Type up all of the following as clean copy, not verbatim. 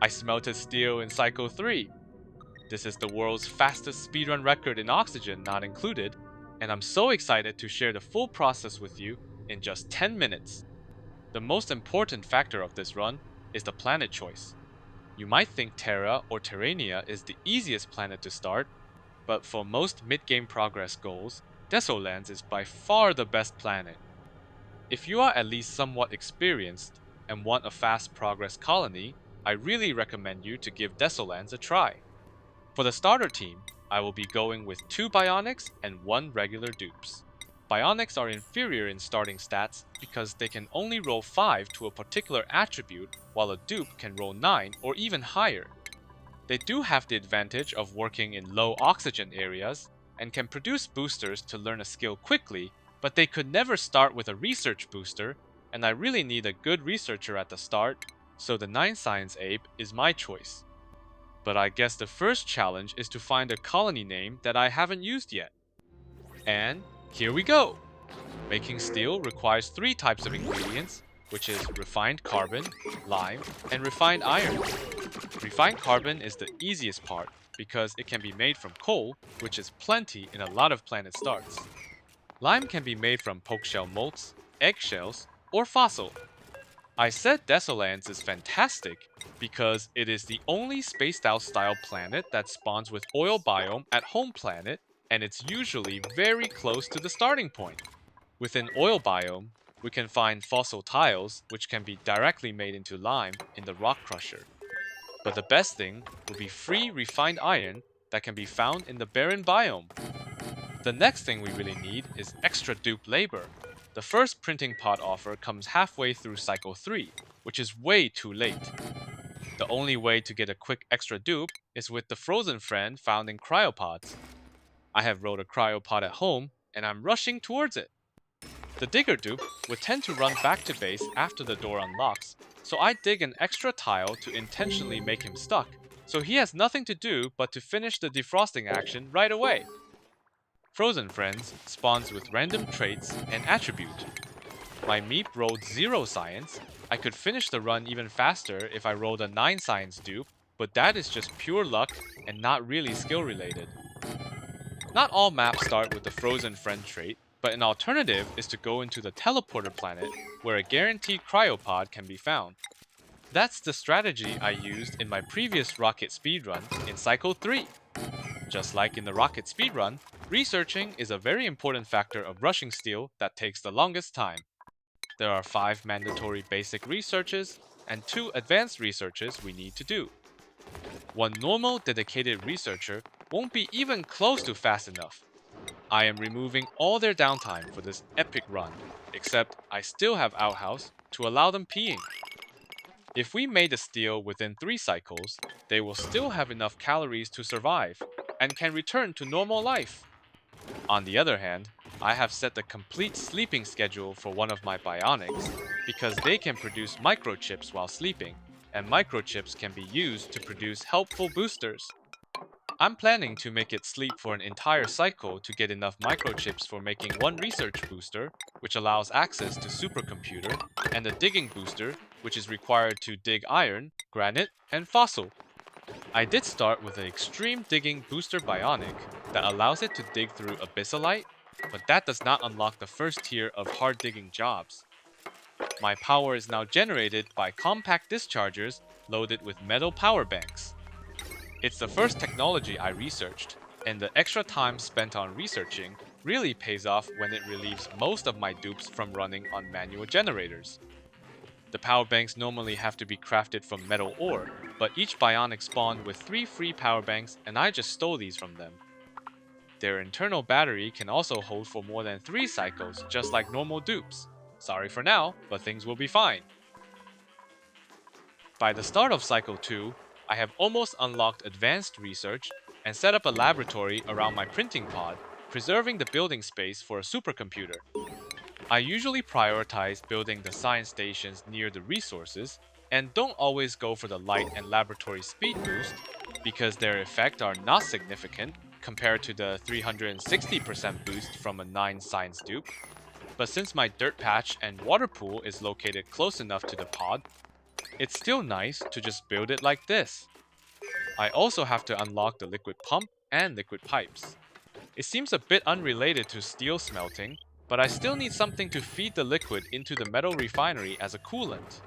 I smelted steel in Cycle 3. This is the world's fastest speedrun record in oxygen not included, and I'm so excited to share the full process with you in just 10 minutes. The most important factor of this run is the planet choice. You might think Terra or Terrania is the easiest planet to start, but for most mid-game progress goals, Desolans is by far the best planet. If you are at least somewhat experienced and want a fast progress colony, I really recommend you to give Desolans a try. For the starter team, I will be going with 2 Bionics and 1 regular Dupes. Bionics are inferior in starting stats because they can only roll 5 to a particular attribute while a Dupe can roll 9 or even higher. They do have the advantage of working in low oxygen areas and can produce boosters to learn a skill quickly, but they could never start with a research booster, and I really need a good researcher at the start, so the 9 Science Ape is my choice. But I guess the first challenge is to find a colony name that I haven't used yet. And here we go! Making steel requires 3 types of ingredients, which is refined carbon, lime, and refined iron. Refined carbon is the easiest part because it can be made from coal, which is plenty in a lot of planet starts. Lime can be made from pokeshell molts, eggshells, or fossil. I said Desolans is fantastic because it is the only spaced out style planet that spawns with oil biome at home planet, and it's usually very close to the starting point. Within oil biome, we can find fossil tiles which can be directly made into lime in the rock crusher. But the best thing would be free refined iron that can be found in the barren biome. The next thing we really need is extra dupe labor. The first printing pod offer comes halfway through Cycle 3, which is way too late. The only way to get a quick extra dupe is with the frozen friend found in cryopods. I have rolled a cryopod at home, and I'm rushing towards it. The digger dupe would tend to run back to base after the door unlocks, so I dig an extra tile to intentionally make him stuck, so he has nothing to do but to finish the defrosting action right away. Frozen Friends spawns with random traits and attribute. My Meep rolled 0 science. I could finish the run even faster if I rolled a 9 science dupe, but that is just pure luck and not really skill related. Not all maps start with the Frozen Friend trait, but an alternative is to go into the teleporter planet where a guaranteed cryopod can be found. That's the strategy I used in my previous rocket speedrun in Cycle 3. Just like in the rocket speedrun, researching is a very important factor of rushing steel that takes the longest time. There are 5 mandatory basic researches and 2 advanced researches we need to do. One normal dedicated researcher won't be even close to fast enough. I am removing all their downtime for this epic run, except I still have outhouse to allow them peeing. If we made the steel within 3 cycles, they will still have enough calories to survive, and can return to normal life. On the other hand, I have set the complete sleeping schedule for one of my bionics, because they can produce microchips while sleeping, and microchips can be used to produce helpful boosters. I'm planning to make it sleep for an entire cycle to get enough microchips for making 1 research booster, which allows access to supercomputer, and a digging booster, which is required to dig iron, granite, and fossil. I did start with an extreme digging booster bionic that allows it to dig through abyssalite, but that does not unlock the first tier of hard digging jobs. My power is now generated by compact dischargers loaded with metal power banks. It's the first technology I researched, and the extra time spent on researching really pays off when it relieves most of my dupes from running on manual generators. The power banks normally have to be crafted from metal ore, but each bionic spawned with 3 free power banks and I just stole these from them. Their internal battery can also hold for more than 3 cycles, just like normal dupes. Sorry for now, but things will be fine. By the start of Cycle 2, I have almost unlocked advanced research and set up a laboratory around my printing pod, preserving the building space for a supercomputer. I usually prioritize building the science stations near the resources, and don't always go for the light and laboratory speed boost, because their effect are not significant compared to the 360% boost from a 9 science dupe. But since my dirt patch and water pool is located close enough to the pod, It's still nice to just build it like this. I also have to unlock the liquid pump and liquid pipes. It seems a bit unrelated to steel smelting, but I still need something to feed the liquid into the metal refinery as a coolant.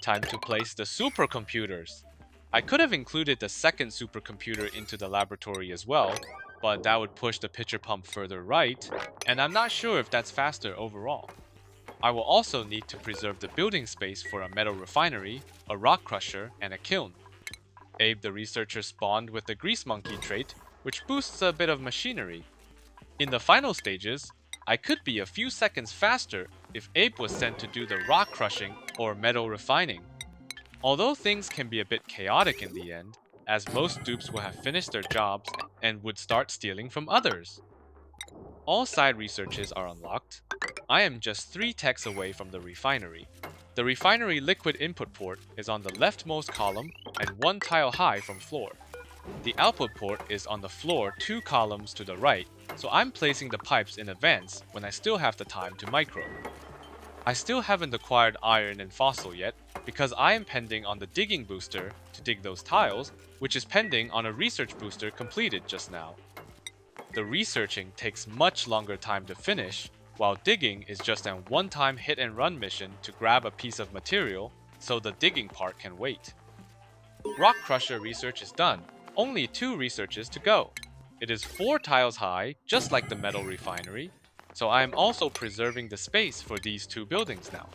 Time to place the supercomputers. I could have included the second supercomputer into the laboratory as well, but that would push the pitcher pump further right, and I'm not sure if that's faster overall. I will also need to preserve the building space for a metal refinery, a rock crusher, and a kiln. Abe the researcher spawned with the grease monkey trait, which boosts a bit of machinery. In the final stages, I could be a few seconds faster if Abe was sent to do the rock crushing or metal refining. Although things can be a bit chaotic in the end, as most dupes will have finished their jobs and would start stealing from others. All side researches are unlocked. I am just 3 techs away from the refinery. The refinery liquid input port is on the leftmost column and 1 tile high from floor. The output port is on the floor 2 columns to the right, so I'm placing the pipes in advance when I still have the time to micro. I still haven't acquired iron and fossil yet, because I am pending on the digging booster to dig those tiles, which is pending on a research booster completed just now. The researching takes much longer time to finish, while digging is just a one-time hit-and-run mission to grab a piece of material, so the digging part can wait. Rock crusher research is done, only 2 researches to go. It is 4 tiles high, just like the metal refinery, so I am also preserving the space for these 2 buildings now.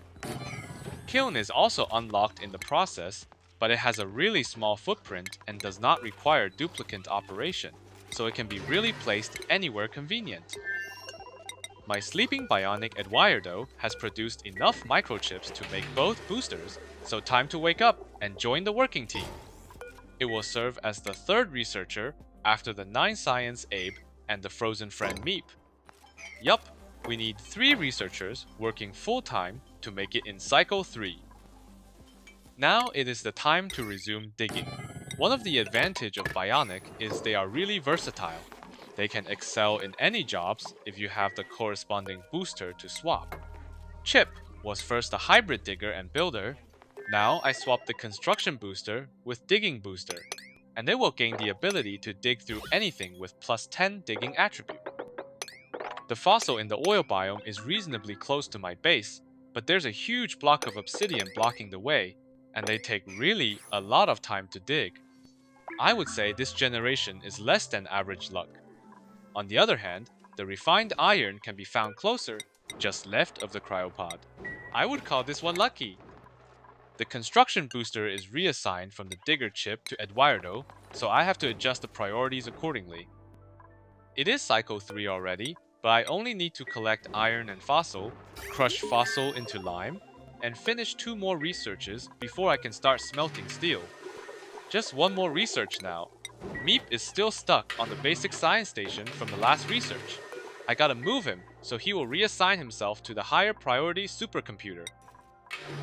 Kiln is also unlocked in the process, but it has a really small footprint and does not require duplicate operation, so it can be really placed anywhere convenient. My sleeping bionic Eduardo has produced enough microchips to make both boosters, so time to wake up and join the working team. It will serve as the 3rd researcher after the 9 Science Abe and the frozen friend Meep. Yup, we need 3 researchers working full-time to make it in Cycle 3. Now it is the time to resume digging. One of the advantages of Bionic is they are really versatile. They can excel in any jobs if you have the corresponding booster to swap. Chip was first a hybrid digger and builder. Now I swap the construction booster with digging booster, and they will gain the ability to dig through anything with plus 10 digging attribute. The fossil in the oil biome is reasonably close to my base, but there's a huge block of obsidian blocking the way, and they take really a lot of time to dig. I would say this generation is less than average luck. On the other hand, the refined iron can be found closer, just left of the cryopod. I would call this one lucky. The construction booster is reassigned from the digger chip to Eduardo, so I have to adjust the priorities accordingly. It is Cycle 3 already, but I only need to collect iron and fossil, crush fossil into lime, and finish 2 more researches before I can start smelting steel. Just 1 more research now. Meep is still stuck on the basic science station from the last research. I gotta move him, so he will reassign himself to the higher priority supercomputer.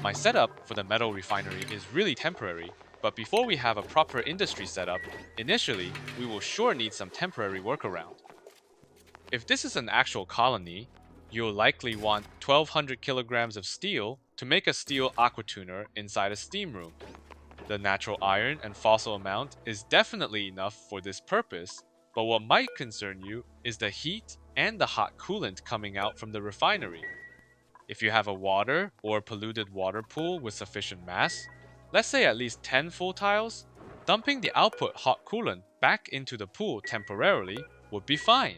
My setup for the metal refinery is really temporary, but before we have a proper industry setup, initially we will sure need some temporary workaround. If this is an actual colony, you'll likely want 1200 kilograms of steel to make a steel aquatuner inside a steam room. The natural iron and fossil amount is definitely enough for this purpose, but what might concern you is the heat and the hot coolant coming out from the refinery. If you have a water or polluted water pool with sufficient mass, let's say at least 10 full tiles, dumping the output hot coolant back into the pool temporarily would be fine.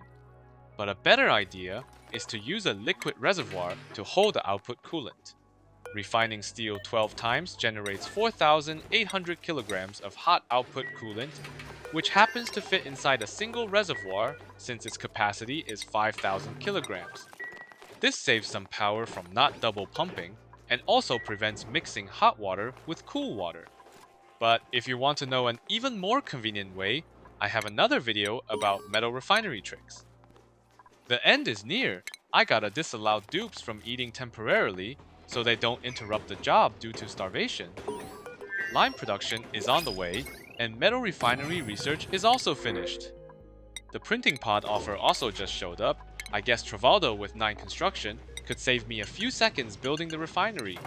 But a better idea is to use a liquid reservoir to hold the output coolant. Refining steel 12 times generates 4,800 kilograms of hot output coolant, which happens to fit inside a single reservoir since its capacity is 5,000 kilograms. This saves some power from not double pumping and also prevents mixing hot water with cool water. But if you want to know an even more convenient way, I have another video about metal refinery tricks. The end is near. I gotta disallow dupes from eating temporarily so they don't interrupt the job due to starvation. Lime production is on the way, and metal refinery research is also finished. The printing pod offer also just showed up. I guess Travaldo with 9 construction could save me a few seconds building the refinery.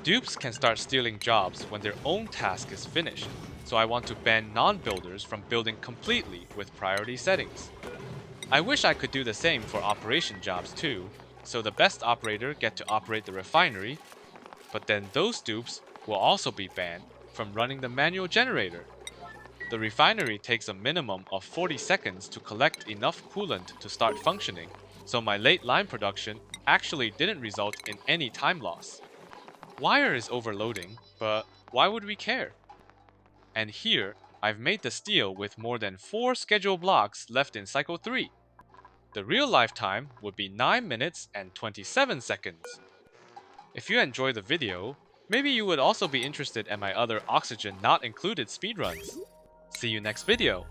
Dupes can start stealing jobs when their own task is finished, so I want to ban non-builders from building completely with priority settings. I wish I could do the same for operation jobs too, so the best operator get to operate the refinery, but then those dupes will also be banned from running the manual generator. The refinery takes a minimum of 40 seconds to collect enough coolant to start functioning, so my late line production actually didn't result in any time loss. Wire is overloading, but why would we care? And here, I've made the steel with more than 4 schedule blocks left in cycle 3. The real lifetime would be 9 minutes and 27 seconds. If you enjoy the video, maybe you would also be interested in my other oxygen not included speedruns. See you next video!